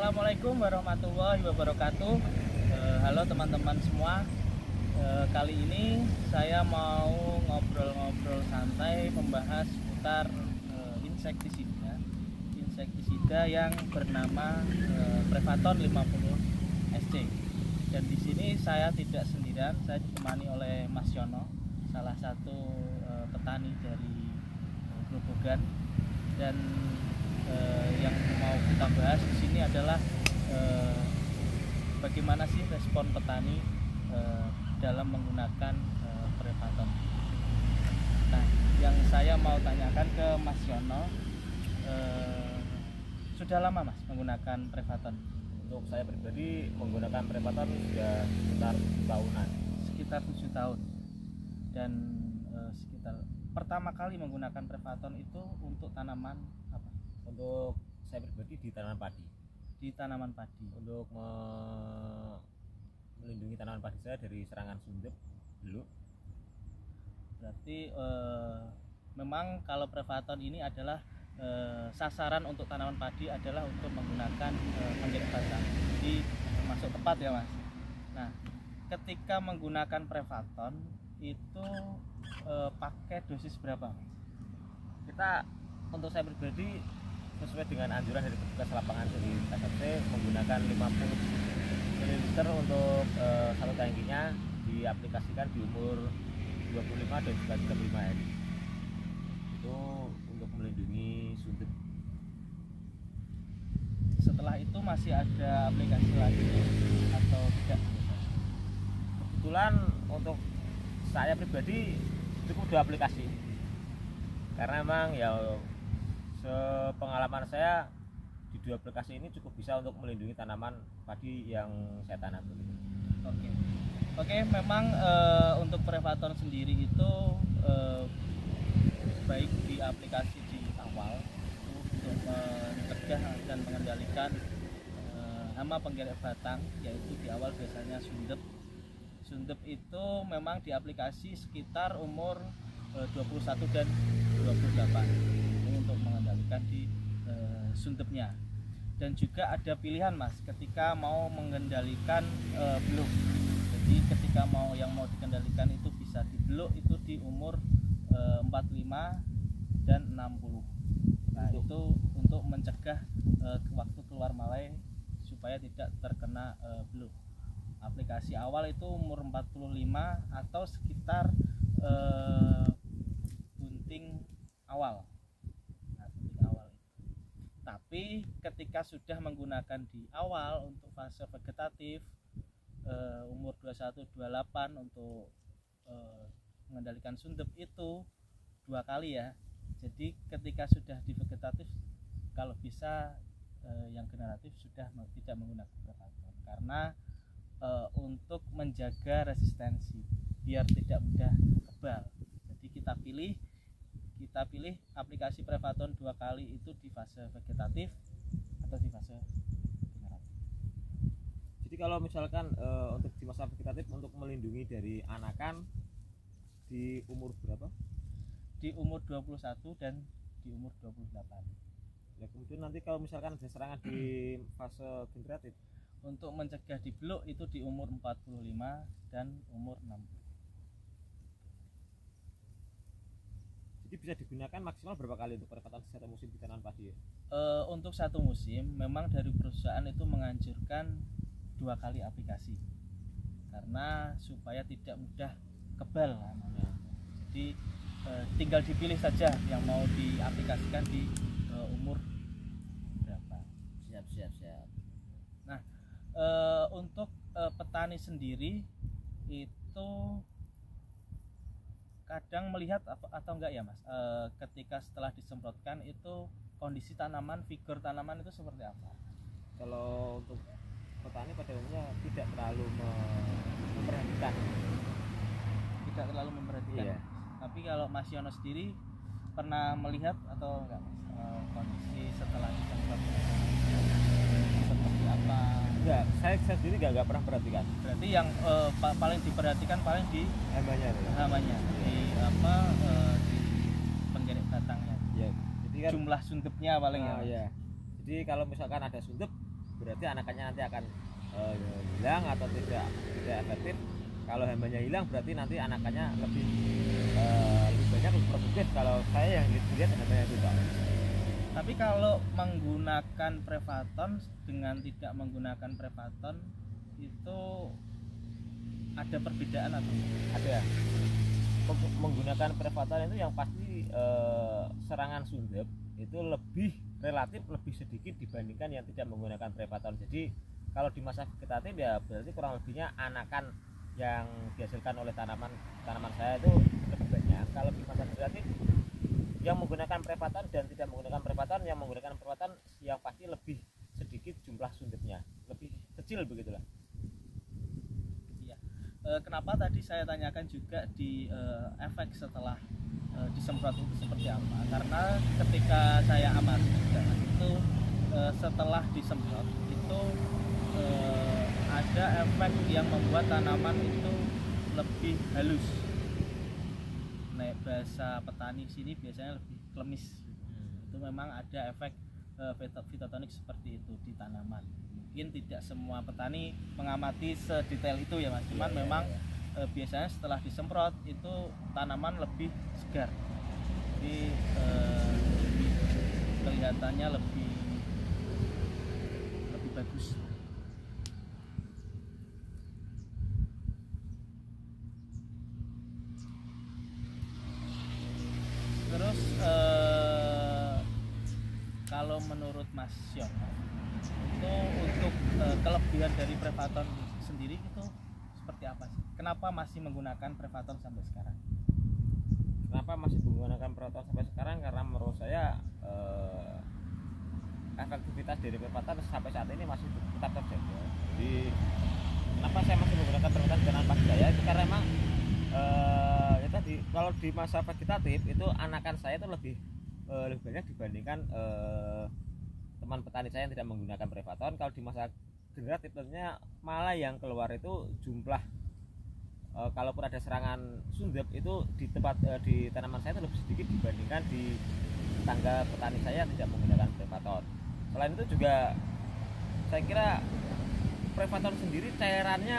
Assalamualaikum warahmatullahi wabarakatuh. Halo teman-teman semua. Kali ini saya mau ngobrol-ngobrol santai membahas seputar insektisida yang bernama Prevaton 50 SC. Dan di sini saya tidak sendirian, saya ditemani oleh Mas Yono, salah satu petani dari Grobogan. Dan yang mau kita bahas di sini adalah bagaimana sih respon petani dalam menggunakan Prevaton. Nah, yang saya mau tanyakan ke Mas Yono, sudah lama Mas menggunakan Prevaton? Untuk saya pribadi menggunakan Prevaton sudah sekitar 7 tahunan. Sekitar 7 tahun. Dan sekitar pertama kali menggunakan Prevaton itu untuk tanaman apa? Untuk saya pribadi di tanaman padi. Di tanaman padi. Untuk melindungi tanaman padi saya dari serangan sundep dulu. Berarti memang kalau Prevaton ini adalah sasaran untuk tanaman padi adalah untuk menggunakan penggerak batang. Jadi masuk tepat ya Mas. Nah, ketika menggunakan Prevaton itu pakai dosis berapa? Kita untuk saya pribadi sesuai dengan anjuran dari petugas lapangan dari SFC menggunakan 50 ml untuk satu tangkinya, diaplikasikan di umur 25 dan juga 35 hari. Itu untuk melindungi sundep. Setelah itu masih ada aplikasi lagi atau tidak? Kebetulan untuk saya pribadi cukup 2 aplikasi, karena memang ya sepengalaman saya di 2 aplikasi ini cukup bisa untuk melindungi tanaman padi yang saya tanam. Oke, memang untuk Prevaton sendiri itu baik di aplikasi di awal untuk mencegah dan mengendalikan hama penggerek batang, yaitu di awal biasanya sundep. Sundep itu memang di aplikasi sekitar umur 21 dan 28 ini untuk mengendalikan di sundepnya. Dan juga ada pilihan Mas ketika mau mengendalikan beluk. Jadi ketika yang mau dikendalikan itu bisa di beluk itu di umur 45 dan 60. Nah, itu untuk mencegah waktu keluar malai supaya tidak terkena beluk. Aplikasi awal itu umur 45 atau sekitar bunting awal. Nah, bunting awal itu. Tapi ketika sudah menggunakan di awal untuk fase vegetatif umur 21-28 untuk mengendalikan sundep itu 2 kali ya. Jadi ketika sudah di vegetatif kalau bisa yang generatif sudah tidak menggunakan Prevaton, karena untuk menjaga resistensi biar tidak mudah kebal. Jadi kita pilih aplikasi Prevaton 2 kali itu di fase vegetatif atau di fase generatif. Jadi kalau misalkan untuk di masa vegetatif untuk melindungi dari anakan di umur berapa? Di umur 21 dan di umur 28. Ya, kemudian nanti kalau misalkan ada serangan di fase generatif untuk mencegah di beluk itu di umur 45 dan umur 60. Jadi bisa digunakan maksimal berapa kali untuk Prevaton satu musim di tanaman padi ya? Untuk satu musim memang dari perusahaan itu menganjurkan 2 kali aplikasi karena supaya tidak mudah kebal namanya. Jadi tinggal dipilih saja yang mau diaplikasikan di umur berapa. Siap. Nah, untuk petani sendiri itu kadang melihat atau enggak ya Mas, ketika setelah disemprotkan itu kondisi tanaman, figur tanaman itu seperti apa? Kalau untuk petani pada umumnya tidak terlalu memperhatikan. Iya. Tapi kalau Mas Yono sendiri pernah melihat atau enggak Mas, kondisi setelah disemprotkan seperti apa? Enggak, saya sendiri enggak pernah perhatikan. Berarti yang paling diperhatikan paling di hamanya, di penggerek batangnya. Ya, jadi kan jumlah sundepnya paling ya. Jadi kalau misalkan ada sundep berarti anakannya nanti akan hilang atau tidak efektif. Kalau hambanya hilang berarti nanti anakannya lebih banyak, lebih produktif. Kalau saya yang lihat hambanya itu Pak. Tapi kalau menggunakan Prevaton dengan tidak menggunakan Prevaton itu ada perbedaan atau ada? Menggunakan Prevaton itu yang pasti serangan sundep itu relatif lebih sedikit dibandingkan yang tidak menggunakan Prevaton. Jadi kalau di masa vegetatif ya berarti kurang lebihnya anakan yang dihasilkan oleh tanaman saya itu lebih banyak. Kalau di masa vegetatif yang menggunakan Prevaton dan tidak menggunakan Prevaton, yang menggunakan Prevaton yang pasti lebih sedikit jumlah sundepnya, lebih kecil begitulah. Iya. Kenapa tadi saya tanyakan juga di efek setelah disemprot itu seperti apa? Karena ketika saya amati juga itu setelah disemprot itu ada efek yang membuat tanaman itu lebih halus. Nah, bahasa petani sini biasanya lebih klemis. Itu memang ada efek fitotonik seperti itu di tanaman. Mungkin tidak semua petani mengamati sedetail itu ya Mas. Cuman memang biasanya setelah disemprot itu tanaman lebih segar. Jadi kelihatannya lebih bagus. Terus kalau menurut Mas Yono itu untuk kelebihan dari Prevaton sendiri itu seperti apa sih? Kenapa masih menggunakan Prevaton sampai sekarang? Kenapa masih menggunakan Prevaton sampai sekarang? Karena menurut saya efektivitas dari Prevaton sampai saat ini masih tetap terjaga. Jadi kenapa saya masih menggunakan Prevaton dengan padi saya? Itu karena memang ya tadi kalau di masa vegetatif itu anakan saya itu lebih banyak dibandingkan teman petani saya yang tidak menggunakan Prevaton. Kalau di masa generatif tentunya malah yang keluar itu jumlah kalaupun ada serangan sundep itu di tanaman saya itu lebih sedikit dibandingkan di tetangga petani saya yang tidak menggunakan Prevaton. Selain itu juga saya kira Prevaton sendiri cairannya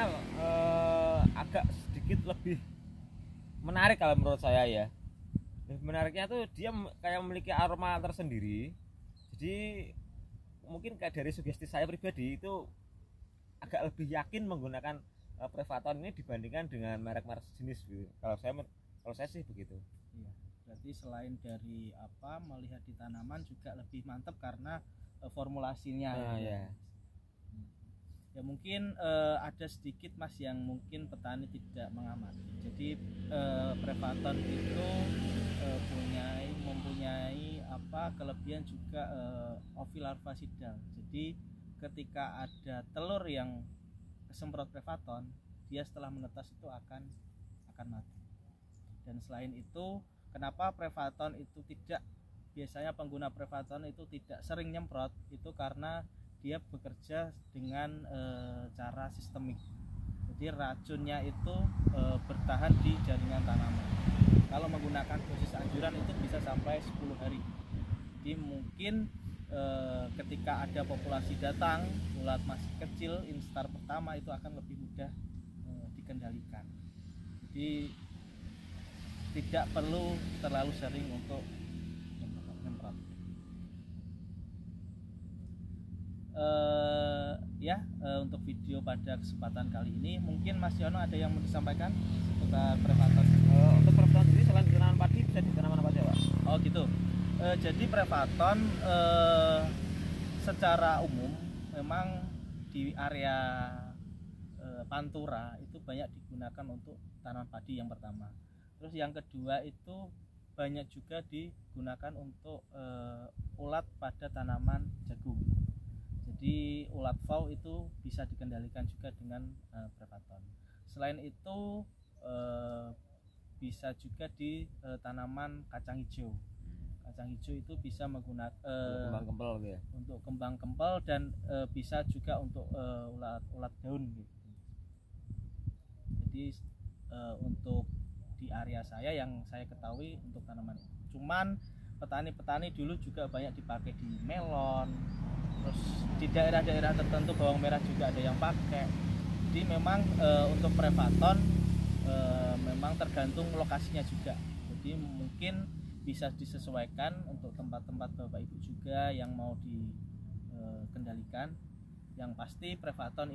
agak sedikit lebih menarik kalau menurut saya ya. Menariknya tuh dia kayak memiliki aroma tersendiri. Jadi mungkin kayak dari sugesti saya pribadi itu agak lebih yakin menggunakan Prevaton ini dibandingkan dengan merek-merek sejenis gitu. Kalau saya sih begitu. Iya. Berarti selain dari melihat di tanaman juga lebih mantap karena formulasinya. Nah, ya. Ya mungkin ada sedikit Mas yang mungkin petani tidak mengamati. Jadi Prevaton itu mempunyai kelebihan juga ovilarvasidal. Jadi ketika ada telur yang kesemprot Prevaton, dia setelah menetas itu akan mati. Dan selain itu, kenapa Prevaton itu biasanya pengguna Prevaton itu tidak sering nyemprot, itu karena dia bekerja dengan cara sistemik. Jadi racunnya itu bertahan di jaringan tanaman. Kalau menggunakan dosis anjuran itu bisa sampai 10 hari. Jadi mungkin ketika ada populasi datang, ulat masih kecil, instar pertama itu akan lebih mudah dikendalikan. Jadi tidak perlu terlalu sering untuk nyemprot. Untuk video pada kesempatan kali ini mungkin Mas Yono ada yang mau disampaikan seputar Prevaton. Untuk Prevaton sendiri selain di tanaman padi bisa di tanaman apa aja Pak? Oh gitu. Jadi Prevaton secara umum memang di area Pantura itu banyak digunakan untuk tanaman padi yang pertama. Terus yang kedua itu banyak juga digunakan untuk ulat pada tanaman jagung. Jadi ulat fau itu bisa dikendalikan juga dengan Prevaton. Selain itu bisa juga di tanaman kacang hijau. Kacang hijau itu bisa menggunakan kembang kempel gitu ya. Untuk kembang kempel dan bisa juga untuk ulat daun gitu. Jadi untuk di area saya yang saya ketahui untuk tanaman. Cuman petani-petani dulu juga banyak dipakai di melon, terus di daerah-daerah tertentu bawang merah juga ada yang pakai. Jadi memang untuk Prevaton memang tergantung lokasinya juga, jadi mungkin bisa disesuaikan untuk tempat-tempat Bapak Ibu juga yang mau dikendalikan. Yang pasti Prevaton